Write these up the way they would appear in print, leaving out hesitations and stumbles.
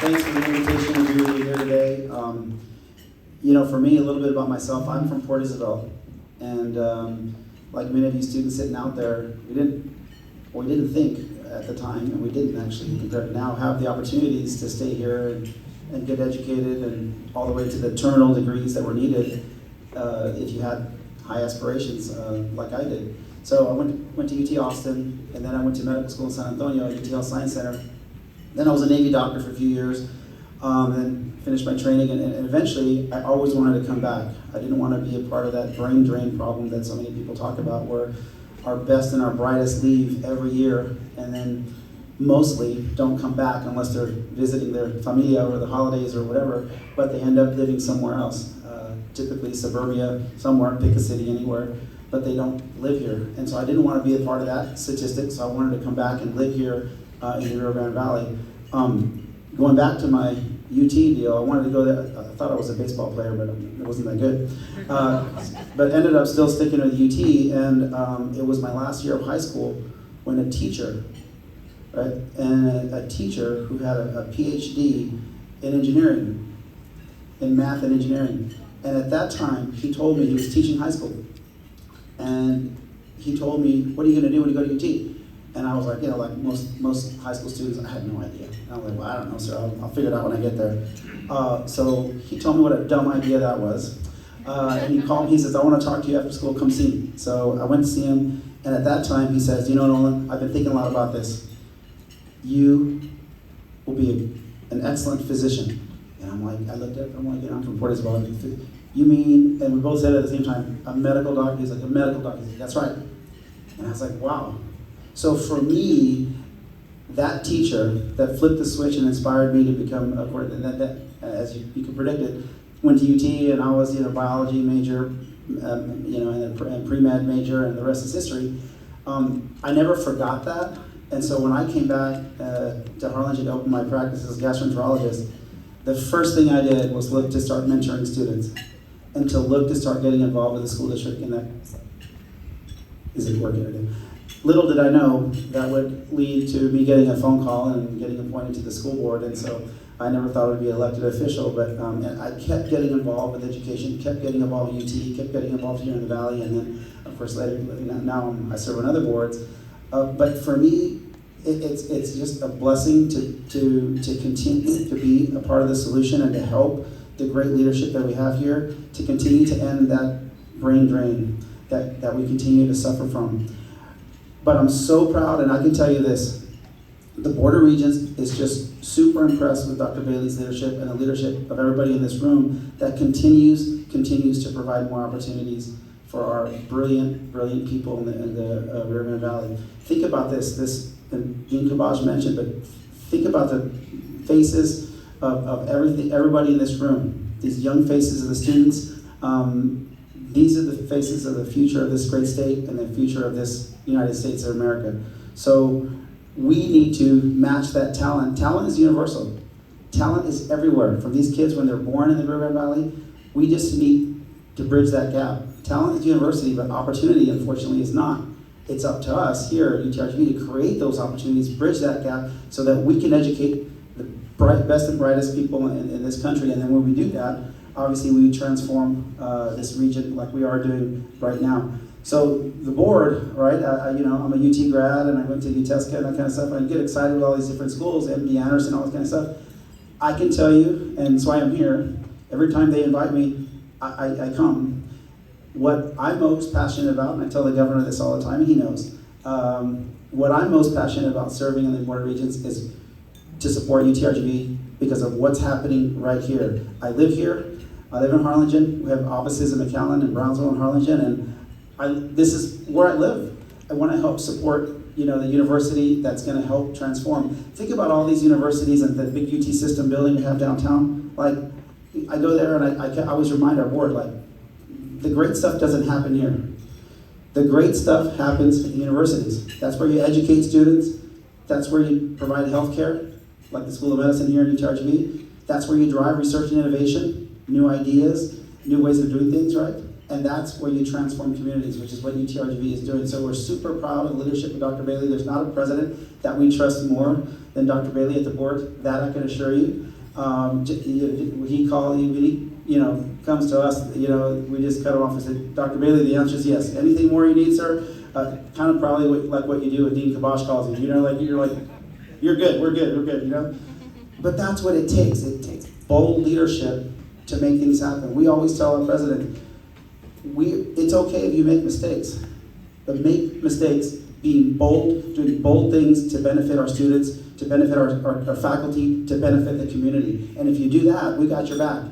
thanks for the invitation to be here today. You know, for me, a little bit about myself. I'm from Port Isabel, and like many of you students sitting out there, we didn't think at the time, and we didn't actually, compared to now, have the opportunities to stay here and get educated, and all the way to the terminal degrees that were needed if you had high aspirations like I did. So I went to UT Austin, and then I went to medical school in San Antonio at UT Health Science Center. Then I was a Navy doctor for a few years, and finished my training, and eventually I always wanted to come back. I didn't want to be a part of that brain drain problem that so many people talk about, where our best and our brightest leave every year, and then mostly don't come back unless they're visiting their familia over the holidays or whatever, but they end up living somewhere else, typically suburbia, somewhere, pick a city, anywhere, but they don't live here. And so I didn't want to be a part of that statistic, so I wanted to come back and live here in the Rio Grande Valley. Going back to my UT deal, I wanted to go there. I thought I was a baseball player, but it wasn't that good. But ended up still sticking with UT, and it was my last year of high school when a teacher, right, and a teacher who had a PhD in engineering, in math and engineering. And at that time, he told me, he was teaching high school, and he told me, what are you going to do when you go to UT? And I was like, you know, like most high school students, I had no idea. And I was like, well, I don't know, sir, I'll figure it out when I get there. So he told me what a dumb idea that was. And he called me, he says, I want to talk to you after school, come see me. So I went to see him, and at that time he says, you know, Nolan, I've been thinking a lot about this. You will be an excellent physician. And I'm like, I looked at him, I'm like, you know, I'm from Port Isabel. You mean, and we both said it at the same time, a medical doctor? He's like, a medical doctor. He's like, that's right. And I was like, wow. So for me, that teacher that flipped the switch and inspired me to become a coordinator, as you can predict it, went to UT, and I was, you know, biology major, you know, and pre-med major, and the rest is history. I never forgot that, and so when I came back to Harlingen to open my practice as a gastroenterologist, the first thing I did was look to start mentoring students, and to look to start getting involved with the school district. And that is it working again? Little did I know that would lead to me getting a phone call and getting appointed to the school board, and so I never thought I would be an elected official, but and I kept getting involved with education, kept getting involved with UT, kept getting involved here in the Valley, and then, of course, later, now I serve on other boards. But for me, it's just a blessing to continue to be a part of the solution and to help the great leadership that we have here to continue to end that brain drain that we continue to suffer from. But I'm so proud, and I can tell you this, the Board of Regents is just super impressed with Dr. Bailey's leadership and the leadership of everybody in this room that continues to provide more opportunities for our brilliant people in the Rio Grande Valley. Think about this, and Dean Kabaj mentioned, but think about the faces of everybody in this room, these young faces of the students. These are the faces of the future of this great state and the future of this United States of America. So we need to match that talent. Talent is universal. Talent is everywhere. From these kids when they're born in the Rio Grande Valley, we just need to bridge that gap. Talent is university, but opportunity, unfortunately, is not. It's up to us here at UTRGV to create those opportunities, bridge that gap, so that we can educate the best and brightest people in this country. And then when we do that, obviously we transform this region like we are doing right now. So the board, right, you know, I'm a UT grad, and I went to UTESCA and that kind of stuff, and I get excited with all these different schools, MD Anderson, all this kind of stuff. I can tell you, and that's why I'm here, every time they invite me, I come. What I'm most passionate about, and I tell the governor this all the time, and he knows, what I'm most passionate about serving in the Board of Regents is to support UTRGV because of what's happening right here. I live here, I live in Harlingen, we have offices in McAllen and Brownsville and Harlingen, and this is where I live. I want to help support, you know, the university that's going to help transform. Think about all these universities and the big UT system building we have downtown. Like, I go there and I always remind our board, like, the great stuff doesn't happen here. The great stuff happens at the universities. That's where you educate students. That's where you provide health care, like the School of Medicine here at UTRGV. That's where you drive research and innovation, new ideas, new ways of doing things, right? And that's where you transform communities, which is what UTRGV is doing. So we're super proud of the leadership of Dr. Bailey. There's not a president that we trust more than Dr. Bailey at the board, that I can assure you. Comes to us, we just cut him off and said, Dr. Bailey, the answer is yes. Anything more you need, sir? Kind of probably like what you do with Dean Kabosh calls you. You're good, we're good, But that's what it takes. It takes bold leadership to make things happen. We always tell our president, it's okay if you make mistakes, but make mistakes being bold, doing bold things to benefit our students, to benefit our faculty, to benefit the community. And if you do that, we got your back.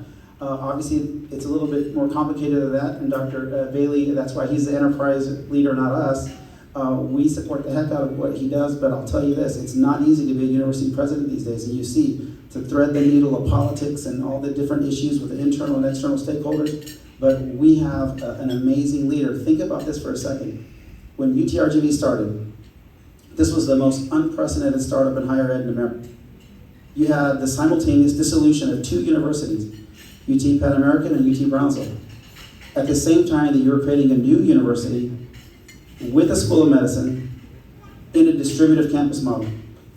Obviously, it's a little bit more complicated than that, and Dr. Bailey, that's why he's the enterprise leader, not us. We support the heck out of what he does, but I'll tell you this, it's not easy to be a university president these days, and you see, to thread the needle of politics and all the different issues with the internal and external stakeholders, but we have an amazing leader. Think about this for a second. When UTRGV started, this was the most unprecedented startup in higher ed in America. You had the simultaneous dissolution of two universities, UT Pan American and UT Brownsville. At the same time that you were creating a new university with a school of medicine in a distributive campus model.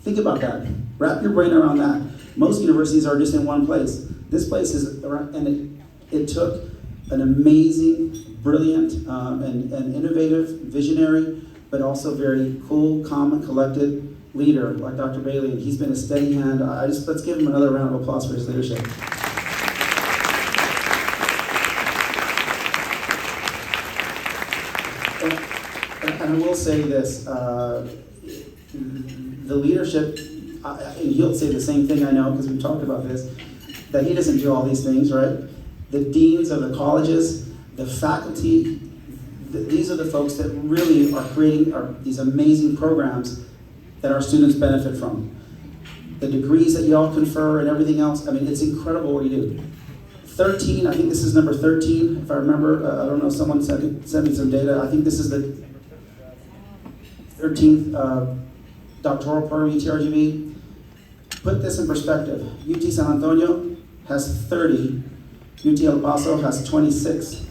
Think about that. Wrap your brain around that. Most universities are just in one place. This place is around, and it took an amazing, brilliant, and innovative, visionary, but also very cool, calm, and collected leader like Dr. Bailey, and he's been a steady hand. Let's give him another round of applause for his leadership. And I will say this, the leadership, and he'll say the same thing, I know, because we've talked about this, that he doesn't do all these things, right? The deans of the colleges, the faculty, these are the folks that really are creating these amazing programs that our students benefit from. The degrees that you all confer and everything else, it's incredible what you do. 13, I think this is number 13, if I remember, I don't know, someone sent me some data. I think this is the 13th doctoral program, UTRGV. Put this in perspective. UT San Antonio has 30, UT El Paso has 26.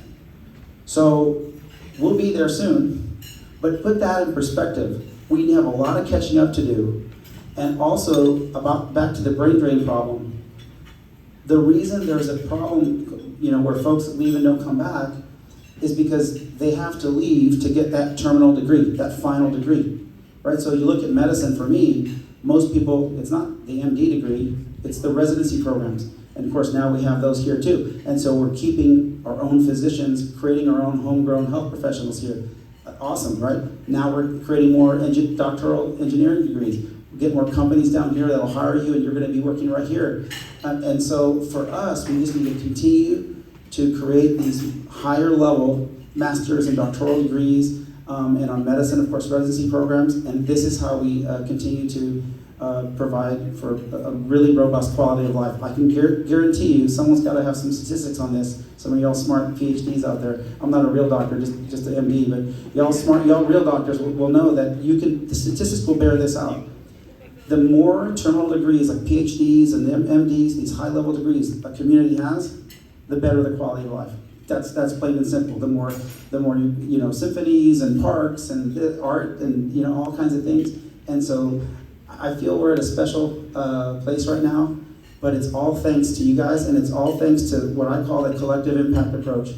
So we'll be there soon, but put that in perspective. We have a lot of catching up to do. And also, back to the brain drain problem, the reason there's a problem, where folks leave and don't come back is because they have to leave to get that terminal degree, that final degree, right? So you look at medicine, for me, most people, it's not the MD degree, it's the residency programs. And of course, now we have those here too. And so we're keeping our own physicians, creating our own homegrown health professionals here. Awesome, right? Now we're creating more doctoral engineering degrees. We get more companies down here that'll hire you, and you're going to be working right here. And so for us, we just need to continue to create these higher level master's and doctoral degrees, and on medicine, of course, residency programs. And this is how we continue to provide for a really robust quality of life. I can guarantee you, someone's got to have some statistics on this. Some of y'all smart PhDs out there. I'm not a real doctor, just an MD, but y'all real doctors will know that the statistics will bear this out. The more terminal degrees, like PhDs and MDs, these high-level degrees a community has, the better the quality of life. That's plain and simple. The more symphonies and parks and art and all kinds of things. And so I feel we're at a special place right now, but it's all thanks to you guys, and it's all thanks to what I call the collective impact approach,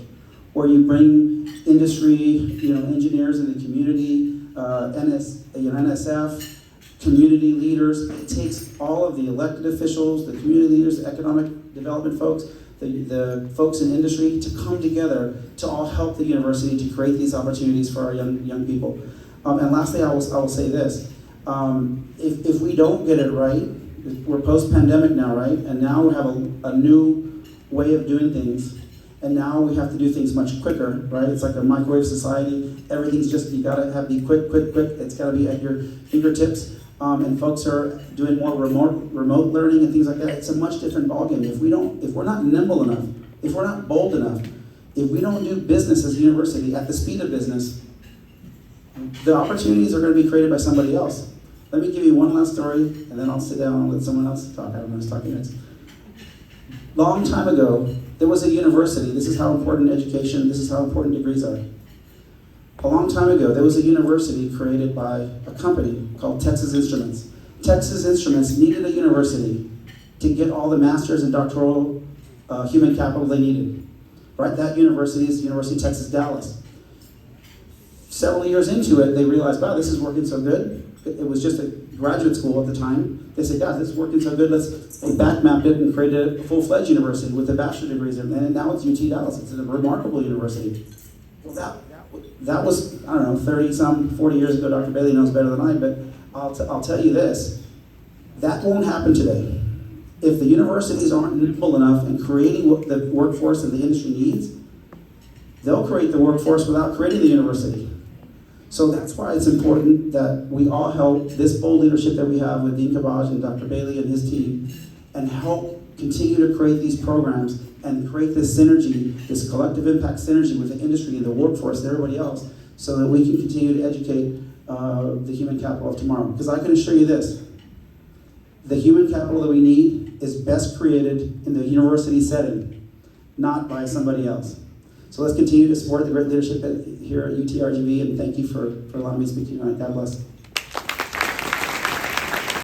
where you bring industry, engineers in the community, NSF, community leaders. It takes all of the elected officials, the community leaders, the economic development folks, the folks in industry to come together to all help the university to create these opportunities for our young people. And lastly, I will say this. If we don't get it right, we're post-pandemic now, right? And now we have a new way of doing things. And now we have to do things much quicker, right? It's like a microwave society. Everything's you gotta be quick. It's gotta be at your fingertips. And folks are doing more remote learning and things like that. It's a much different ballgame. If we're not nimble enough, if we're not bold enough, if we don't do business as a university at the speed of business, the opportunities are going to be created by somebody else. Let me give you one last story, and then I'll sit down and let someone else talk. I don't know who's talking next. Long time ago, there was a university. This is how important education, this is how important degrees are. A long time ago, there was a university created by a company called Texas Instruments. Texas Instruments needed a university to get all the masters and doctoral human capital they needed. Right? That university is University of Texas, Dallas. Several years into it, they realized, wow, this is working so good. It was just a graduate school at the time. They said, guys, this is working so good. They back mapped it and created a full-fledged university with the bachelor degrees in it. And now it's UT Dallas. It's a remarkable university. Well, that was, I don't know, 30-some, 40 years ago. Dr. Bailey knows better than I, but I'll tell you this. That won't happen today. If the universities aren't nimble enough in creating what the workforce that the industry needs, they'll create the workforce without creating the university. So that's why it's important that we all help this bold leadership that we have with Dean Kabaj and Dr. Bailey and his team, and help continue to create these programs and create this synergy, this collective impact synergy with the industry and the workforce and everybody else, so that we can continue to educate the human capital of tomorrow. Because I can assure you this, the human capital that we need is best created in the university setting, not by somebody else. So let's continue to support the great leadership here at UTRGV, and thank you for allowing me to speak to you tonight. God bless.